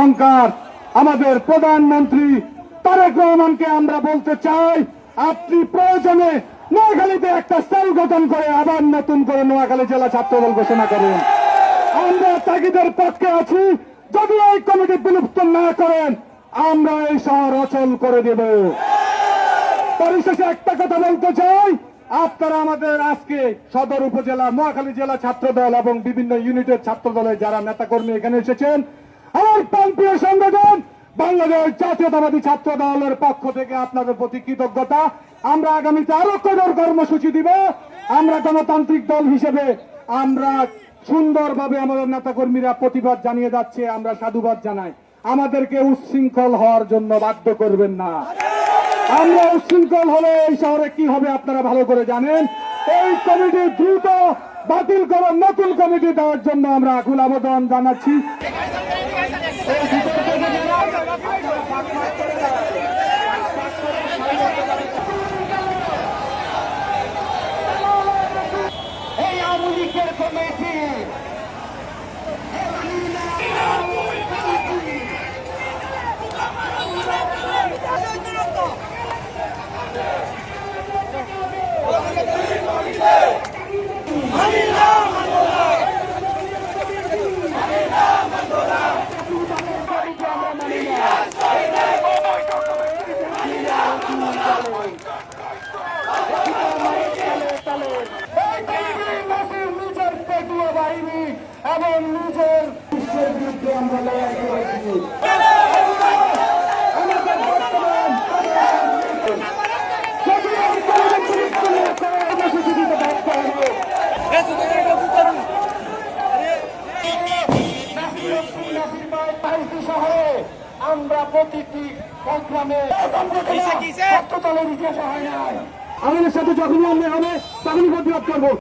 অহংকার আমাদের প্রধানমন্ত্রী তারেক রহমানকে আমরা বলতে চাই, আপনি প্রয়োজনে নোয়াখালীতে একটা সেল গঠন করে আবার নতুন করে নোয়াখালী জেলা ছাত্রদল ঘোষণা করুন। আমরা তাগিদের পক্ষে আছি। যদি এই কমিটি বিলুপ্ত না করেন আমরা এই শহর অচল করে দেব। পরিশেষে একটা কথা বলতে চাই, আপনারা আমাদের আজকে সদর উপজেলা নোয়াখালী জেলা ছাত্রদল এবং বিভিন্ন ইউনিটের ছাত্রদলের যারা নেতাকর্মী এখানে এসেছেন, আমার প্রান্তীয় সংগঠন বাংলাদেশ জাতীয়তাবাদী ছাত্র দলের পক্ষ থেকে আপনাদের প্রতি কৃতজ্ঞতা। আমরা আগামীতে আরো কঠোর কর্মসূচি দিব। আমরা গণতান্ত্রিক দল হিসেবে আমরা সুন্দরভাবে আমাদের নেতাকর্মীরা প্রতিবাদ জানিয়ে যাচ্ছে, আমরা সাধুবাদ জানাই। আমাদেরকে উচ্ছৃঙ্খল হওয়ার জন্য বাধ্য করবেন না। আমরা উচ্ছৃঙ্খল হলে এই শহরে কি হবে আপনারা ভালো করে জানেন। এই কমিটি দ্রুত বাতিল করে নতুন কমিটি দেওয়ার জন্য আমরা আকুল আবেদন জানাচ্ছি। এই আওয়ামী লীগের কমিটি বাহিনী এবং নিজের বিশ্বের বিরুদ্ধে আমরা লড়াই করেছি। আমরা প্রতিটি প্রোগ্রামে ছাত্র দলের ইতিহাসে হয় নাই। আমাদের সাথে যখনই আমরা হবে তখনই প্রতিবাদ করবো।